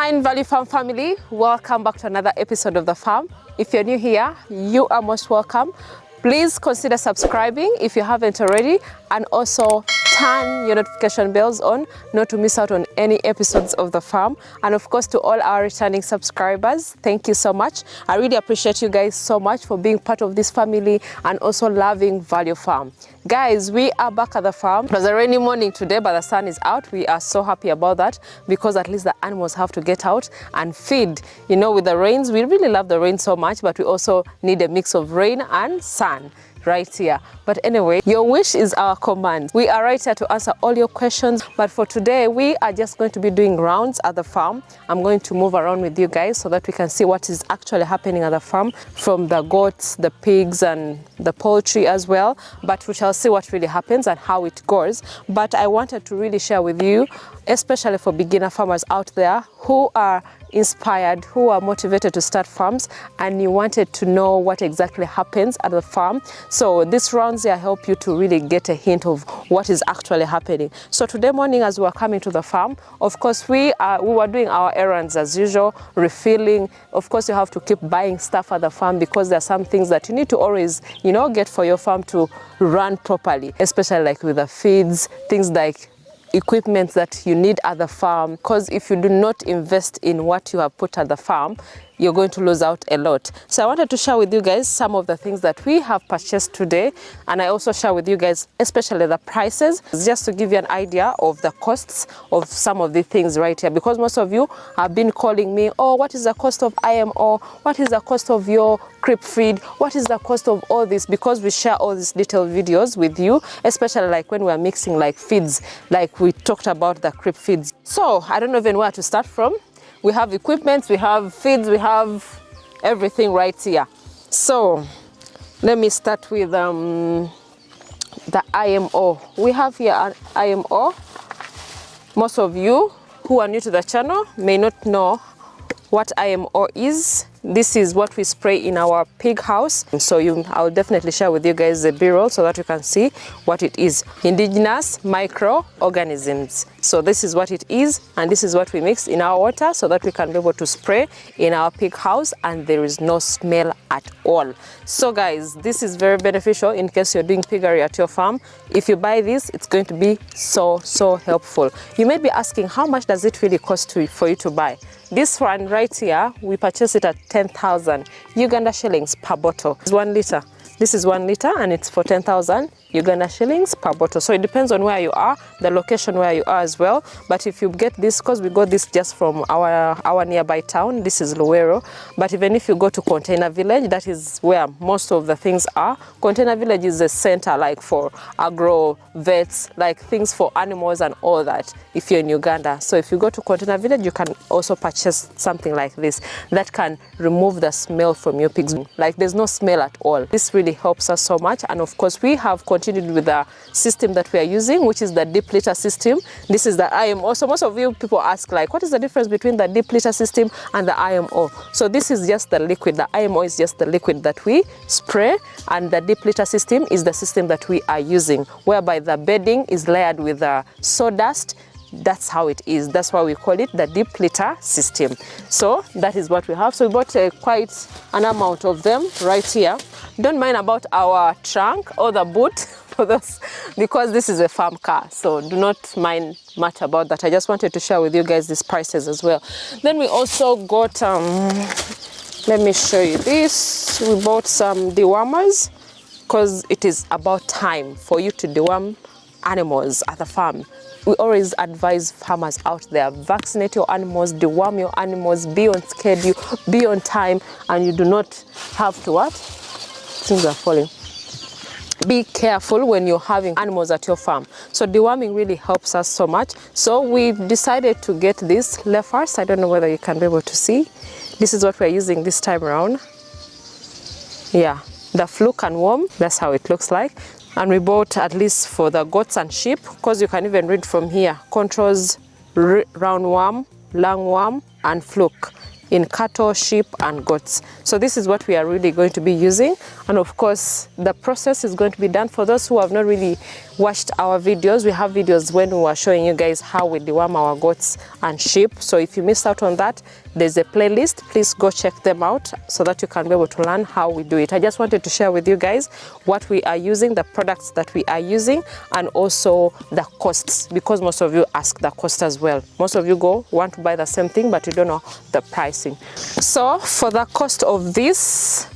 Fine Value Farm family, welcome back to another episode of The Farm. If you're new here, you are most welcome. Please consider subscribing if you haven't already, and also turn your notification bells on not to miss out on any episodes of The Farm. And of course, to all our returning subscribers, thank you so much. I really appreciate you guys so much for being part of this family and also loving Value Farm. Guys, we are back at the farm. It was a rainy morning today, but the sun is out. We are so happy about that because at least the animals have to get out and feed. You know, with the rains, we really love the rain so much, but we also need a mix of rain and sun right here. But anyway, your wish is our command. We are right here to answer all your questions, but for today we are just going to be doing rounds at the farm. I'm going to move around with you guys so that we can see what is actually happening at the farm, from the goats, the pigs and the poultry as well. But we shall see what really happens and how it goes. But I wanted to really share with you, especially for beginner farmers out there who are inspired, who are motivated to start farms, and you wanted to know what exactly happens at the farm. So these rounds here help you to really get a hint of what is actually happening. So today morning, as we were coming to the farm, of course we were doing our errands as usual, refilling. Of course you have to keep buying stuff at the farm because there are some things that you need to always, you know, get for your farm to run properly, especially like with the feeds, things like equipment that you need at the farm, because if you do not invest in what you have put at the farm, you're going to lose out a lot. So I wanted to share with you guys some of the things that we have purchased today, and I also share with you guys especially the prices, just to give you an idea of the costs of some of the things right here, because most of you have been calling me, oh, what is the cost of IMO, what is the cost of your creep feed, what is the cost of all this, because we share all these detailed videos with you, especially like when we're mixing like feeds, like we talked about the creep feeds. So I don't know even where to start from. We have equipment, we have feeds, we have everything right here. So let me start with the IMO. We have here an IMO. Most of you who are new to the channel may not know what IMO is. This is what we spray in our pig house. So I'll definitely share with you guys the B-roll so that you can see what it is. Indigenous microorganisms. So this is what it is, and this is what we mix in our water so that we can be able to spray in our pig house and there is no smell at all. So guys, this is very beneficial in case you're doing piggery at your farm. If you buy this, it's going to be so helpful. You may be asking, how much does it really cost for you to buy? This one right here, we purchased it at 10,000 Uganda shillings per bottle. It's 1 liter. This is 1 liter and it's for 10,000 Uganda shillings per bottle. So it depends on where you are, the location where you are as well. But if you get this, because we got this just from our nearby town, this is Luwero. But even if you go to Container Village, that is where most of the things are. Container Village is a center like for agro vets, like things for animals and all that, if you're in Uganda. So if you go to Container Village, you can also purchase something like this that can remove the smell from your pigs. Like there's no smell at all. This really helps us so much. And of course we have continued with the system that we are using, which is the deep litter system. This is the IMO. So most of you people ask, like, what is the difference between the deep litter system and the IMO? So this is just the liquid. The IMO is just the liquid that we spray, and the deep litter system is the system that we are using, whereby the bedding is layered with sawdust. That's how it is. That's why we call it the deep litter system. So that is what we have. So we bought quite an amount of them right here. Don't mind about our trunk or the boot for those, because this is a farm car. So do not mind much about that. I just wanted to share with you guys these prices as well. Then we also got, let me show you this. We bought some dewormers because it is about time for you to deworm animals at the farm. We always advise farmers out there, vaccinate your animals, deworm your animals, be on schedule, be on time, and you do not have to what? Things are falling. Be careful when you're having animals at your farm. So deworming really helps us so much. So we decided to get this Lefars. I don't know whether you can be able to see. This is what we're using this time around. Yeah, the fluke and worm, that's how it looks like. And we bought at least for the goats and sheep, because you can even read from here, controls roundworm, lungworm, and fluke in cattle, sheep, and goats. So this is what we are really going to be using. And of course, the process is going to be done for those who have not really watched our videos, we have videos when we were showing you guys how we deworm our goats and sheep. So if you missed out on that, there's a playlist. Please go check them out so that you can be able to learn how we do it. I just wanted to share with you guys what we are using, the products that we are using, and also the costs, because most of you ask the cost as well. Most of you want to buy the same thing, but you don't know the pricing. So for the cost of this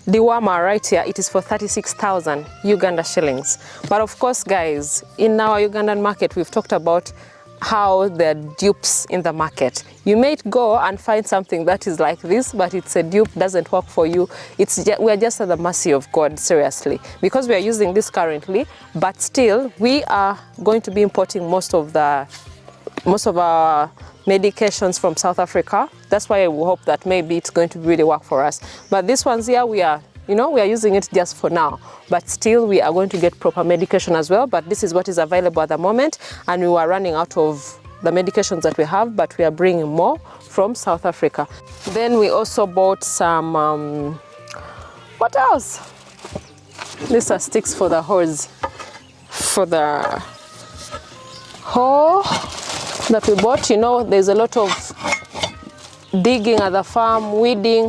dewormer right here, it is for 36,000 Uganda shillings. But of course, guys, in our Ugandan market, we've talked about how there are dupes in the market. You may go and find something that is like this, but it's a dupe, doesn't work for you. We are just at the mercy of God, seriously, because we are using this currently, but still we are going to be importing most of our medications from South Africa. That's why we hope that maybe it's going to really work for us. But these ones here, we are using it just for now, but still we are going to get proper medication as well. But this is what is available at the moment, and we were running out of the medications that we have, but we are bringing more from South Africa. Then we also bought some, what else? These are sticks for the hose, for the hoe that we bought. You know, there's a lot of digging at the farm, weeding,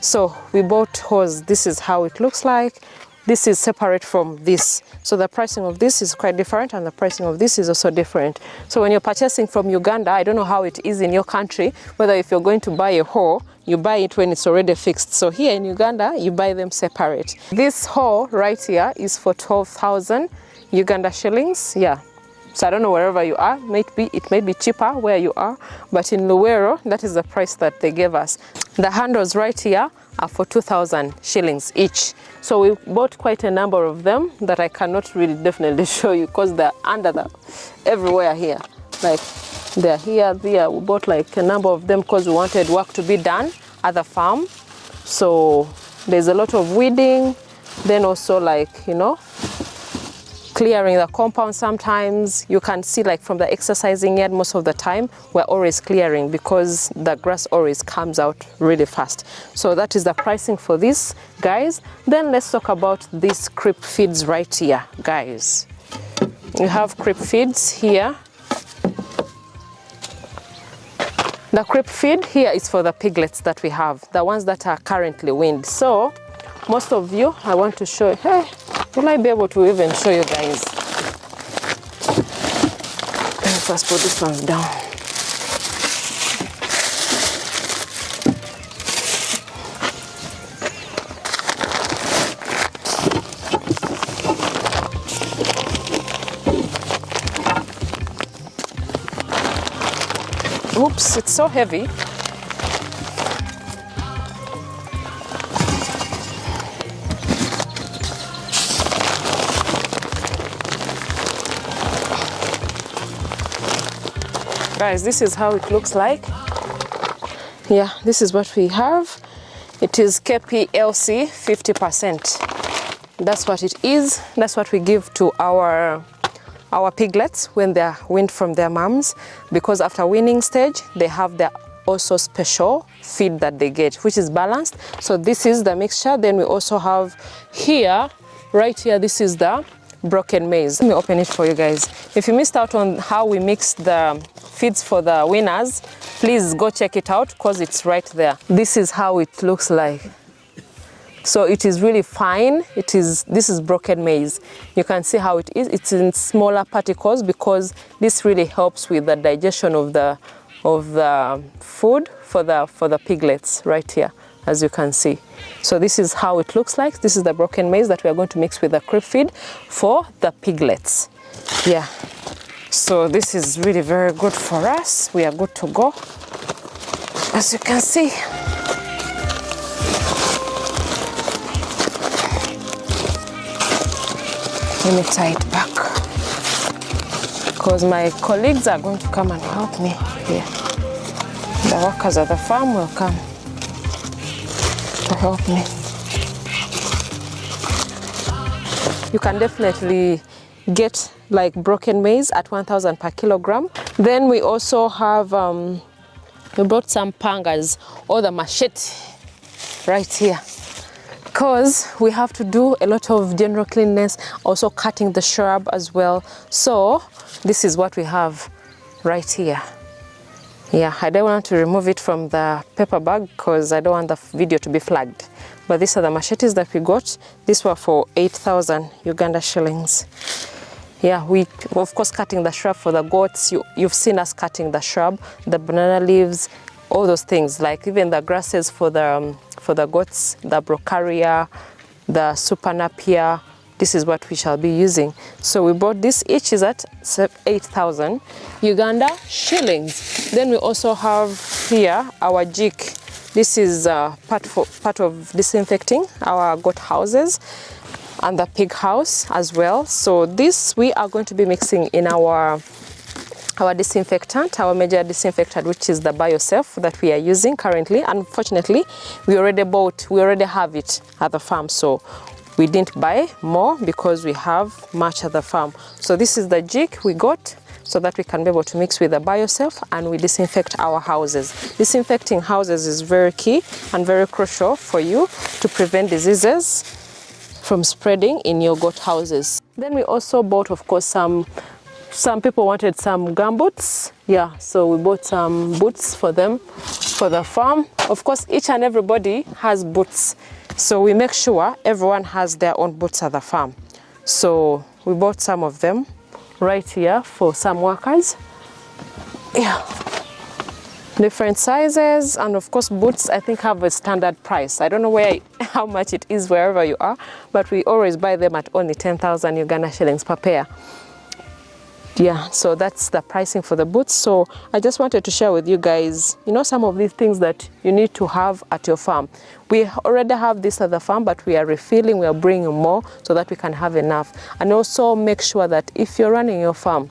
so we bought hose. This is how it looks like. This is separate from this, so the pricing of this is quite different, and the pricing of this is also different. So when you're purchasing from Uganda, I don't know how it is in your country, whether if you're going to buy a hoe, you buy it when it's already fixed. So here in Uganda, you buy them separate. This hoe right here is for 12,000 Uganda shillings. Yeah. So I don't know wherever you are, it may be cheaper where you are, but in Luwero, that is the price that they gave us. The handles right here are for 2,000 shillings each. So we bought quite a number of them that I cannot really definitely show you because they're everywhere here. Like they're here, there. We bought like a number of them because we wanted work to be done at the farm. So there's a lot of weeding, then also like, clearing the compound. Sometimes you can see, like from the exercising yard, most of the time we're always clearing because the grass always comes out really fast. So that is the pricing for this, guys. Then let's talk about these creep feeds right here, guys. You have creep feeds here. The creep feed here is for the piglets that we have, the ones that are currently weaned. So most of you, I want to show you, hey, will I be able to even show you guys? Let's first put this one down. Oops, it's so heavy. Guys, this is how it looks like. Yeah, this is what we have. It is KPLC 50%. That's what it is. That's what we give to our piglets when they're weaned from their moms, because after weaning stage they have their also special feed that they get, which is balanced. So this is the mixture. Then we also have here, right here, this is the broken maize. Let me open it for you guys. If you missed out on how we mix the feeds for the winners, please go check it out because it's right there. This is how it looks like. So it is really fine. This is broken maize. You can see how it is. It's in smaller particles because this really helps with the digestion of the food for the piglets right here, as you can see. So this is how it looks like. This is the broken maize that we are going to mix with the creep feed for the piglets. Yeah. So this is really very good for us. We are good to go, as you can see. Let me tie it back because my colleagues are going to come and help me here. The workers at the farm will come to help me. You can definitely get like broken maize at 1,000 per kilogram. Then we also have, we brought some pangas or the machete right here. because we have to do a lot of general cleanness, also cutting the shrub as well. So this is what we have right here. Yeah, I don't want to remove it from the paper bag because I don't want the video to be flagged. But these are the machetes that we got. These were for 8,000 Uganda shillings. Yeah, we of course cutting the shrub for the goats. You've seen us cutting the shrub, the banana leaves, all those things, like even the grasses for the goats, the brocaria, the super napier. This is what we shall be using. So we bought this, each is at 8,000 Uganda shillings. Then we also have here our jig. This is part of disinfecting our goat houses and the pig house as well. So this we are going to be mixing in our disinfectant, our major disinfectant, which is the BioSafe that we are using currently. Unfortunately, we already have it at the farm, so we didn't buy more because we have much at the farm. So this is the jig we got so that we can be able to mix with the BioSafe and we disinfect our houses. Disinfecting houses is very key and very crucial for you to prevent diseases from spreading in your goat houses. Then we also bought, of course, some people wanted some gumboots. Yeah, so we bought some boots for them for the farm. Of course, each and everybody has boots. So we make sure everyone has their own boots at the farm. So we bought some of them right here for some workers. Yeah, different sizes, and of course boots I think have a standard price. I don't know how much it is wherever you are, but we always buy them at only 10,000 Uganda shillings per pair. Yeah, so that's the pricing for the boots. So I just wanted to share with you guys, some of these things that you need to have at your farm. We already have this at the farm, but we are refilling, we are bringing more so that we can have enough. And also make sure that if you're running your farm,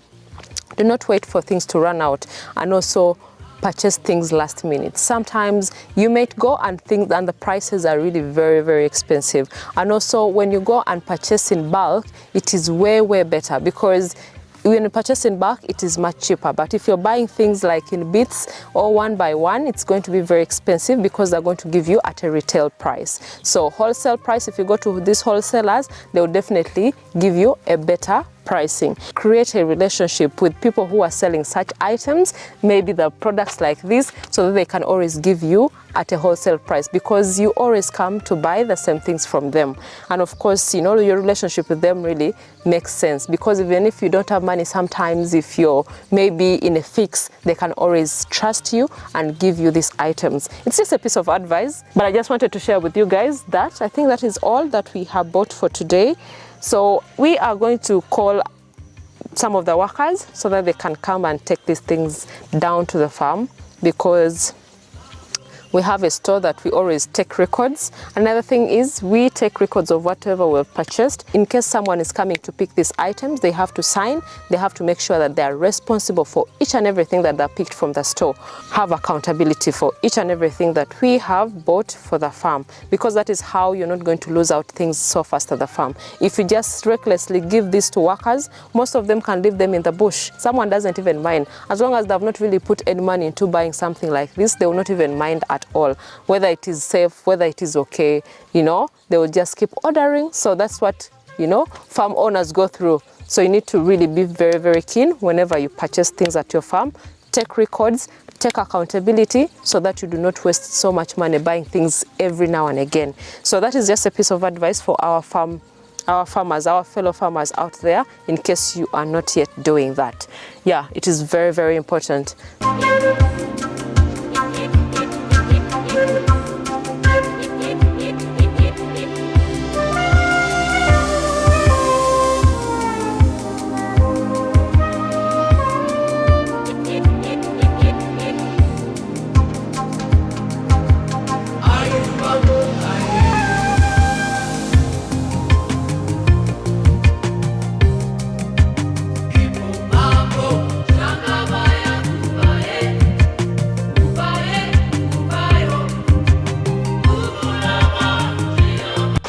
do not wait for things to run out, and also purchase things last minute. Sometimes you might go and think that the prices are really very, very expensive. And also when you go and purchase in bulk, it is way, way better, because when you purchase in bulk, it is much cheaper. But if you're buying things like in bits or one by one, it's going to be very expensive because they're going to give you at a retail price. So wholesale price, if you go to these wholesalers, they will definitely give you a better pricing. Create a relationship with people who are selling such items, maybe the products like this, so that they can always give you at a wholesale price, because you always come to buy the same things from them. And of course, your relationship with them really makes sense, because even if you don't have money, sometimes if you're maybe in a fix, they can always trust you and give you these items. It's just a piece of advice, but I just wanted to share with you guys that. I think that is all that we have bought for today. So we are going to call some of the workers so that they can come and take these things down to the farm, because we have a store that we always take records. Another thing is we take records of whatever we've purchased. In case someone is coming to pick these items, they have to sign, they have to make sure that they are responsible for each and everything that they picked from the store. Have accountability for each and everything that we have bought for the farm, because that is how you're not going to lose out things so fast at the farm. If you just recklessly give this to workers, most of them can leave them in the bush. Someone doesn't even mind. As long as they've not really put any money into buying something like this, they will not even mind at all, whether it is safe, whether it is okay, they will just keep ordering. So that's what farm owners go through. So you need to really be very, very keen whenever you purchase things at your farm. Take records, take accountability, so that you do not waste so much money buying things every now and again. So that is just a piece of advice for our farmers, our fellow farmers out there, in case you are not yet doing that. Yeah, it is very, very important.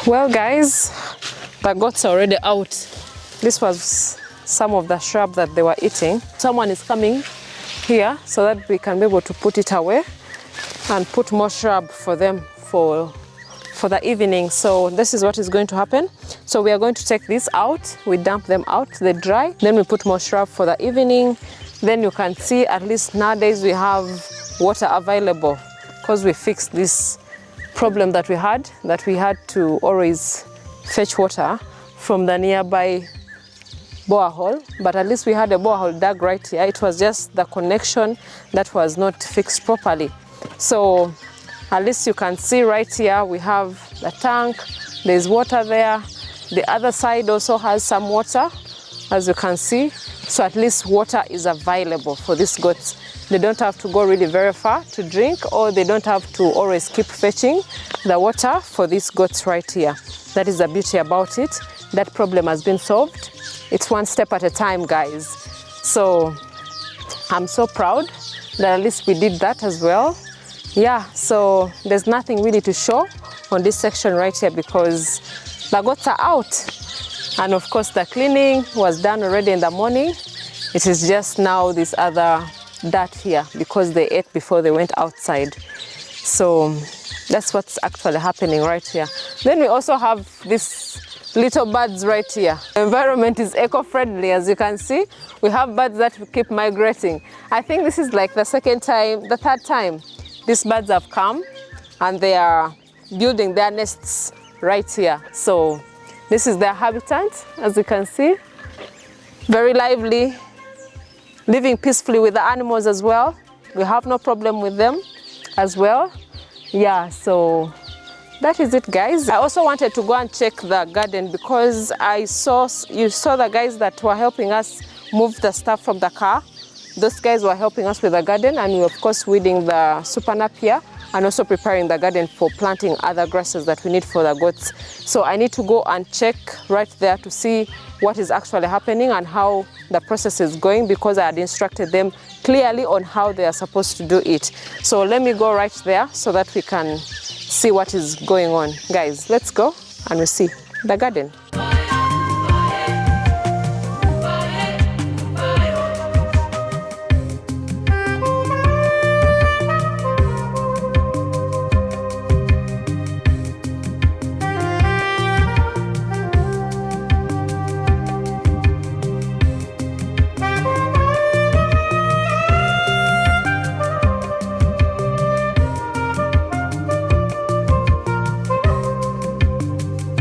Well guys, the goats are already out. This was some of the shrub that they were eating. Someone is coming here so that we can be able to put it away and put more shrub for them for for the evening. So this is what is going to happen. So we are going to take this out, we dump them out, they dry, then we put more shrub for the evening. Then you can see at least nowadays we have water available, because we fixed this problem that we had to always fetch water from the nearby borehole. But at least we had a borehole dug right here. It was just the connection that was not fixed properly. So at least you can see right here we have the tank, there's water there. The other side also has some water, as you can see. So at least water is available for these goats. They don't have to go really very far to drink, or they don't have to always keep fetching the water for these goats right here. That is the beauty about it. That problem has been solved. It's one step at a time, guys. So I'm so proud that at least we did that as well. Yeah, so there's nothing really to show on this section right here because the goats are out. And of course the cleaning was done already in the morning. It is just now this other dirt here because they ate before they went outside. So that's what's actually happening right here. Then we also have these little birds right here. The environment is eco-friendly, as you can see. We have birds that keep migrating. I think this is like the third time these birds have come, and they are building their nests right here. So this is their habitat, as you can see. Very lively, living peacefully with the animals as well. We have no problem with them as well. Yeah, so that is it, guys. I also wanted to go and check the garden because you saw the guys that were helping us move the stuff from the car. Those guys were helping us with the garden, and we were of course weeding the super napier and also preparing the garden for planting other grasses that we need for the goats. So I need to go and check right there to see what is actually happening and how the process is going, because I had instructed them clearly on how they are supposed to do it. So let me go right there so that we can see what is going on. Guys, let's go and we'll see the garden.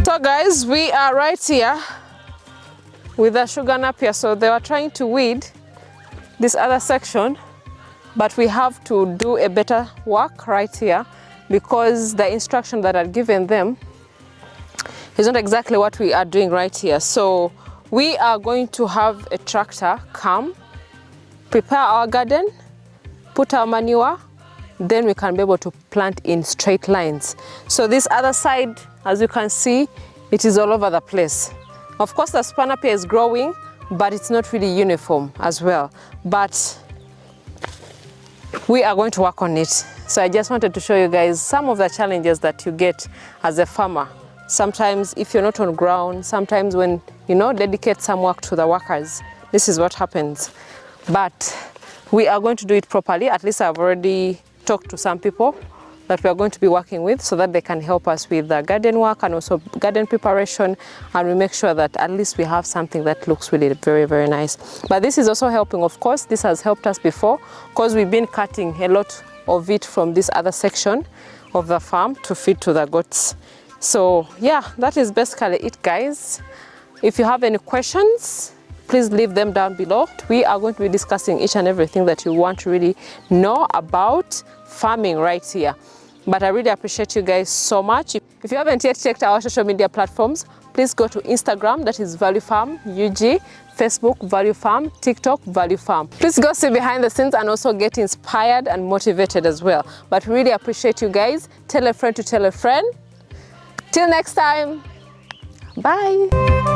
So guys, we are right here with the sugar napier. So they were trying to weed this other section, but we have to do a better work right here because the instruction that I'd given them is not exactly what we are doing right here. So we are going to have a tractor come, prepare our garden, put our manure, then we can be able to plant in straight lines. So this other side, as you can see, it is all over the place. Of course, the super napier is growing, but it's not really uniform as well. But we are going to work on it. So I just wanted to show you guys some of the challenges that you get as a farmer. Sometimes if you're not on ground, sometimes when, dedicate some work to the workers, this is what happens. But we are going to do it properly. At least I've already talked to some people that we are going to be working with so that they can help us with the garden work and also garden preparation, and we make sure that at least we have something that looks really very, very nice. But this is also helping, of course. This has helped us before because we've been cutting a lot of it from this other section of the farm to feed to the goats. So yeah, that is basically it, guys. If you have any questions, please leave them down below. We are going to be discussing each and everything that you want to really know about farming right here. But I really appreciate you guys so much. If you haven't yet checked our social media platforms, please go to Instagram, that is Value Farm UG, Facebook Value Farm, TikTok Value Farm. Please go see behind the scenes and also get inspired and motivated as well. But really appreciate you guys. Tell a friend to tell a friend. Till next time, bye.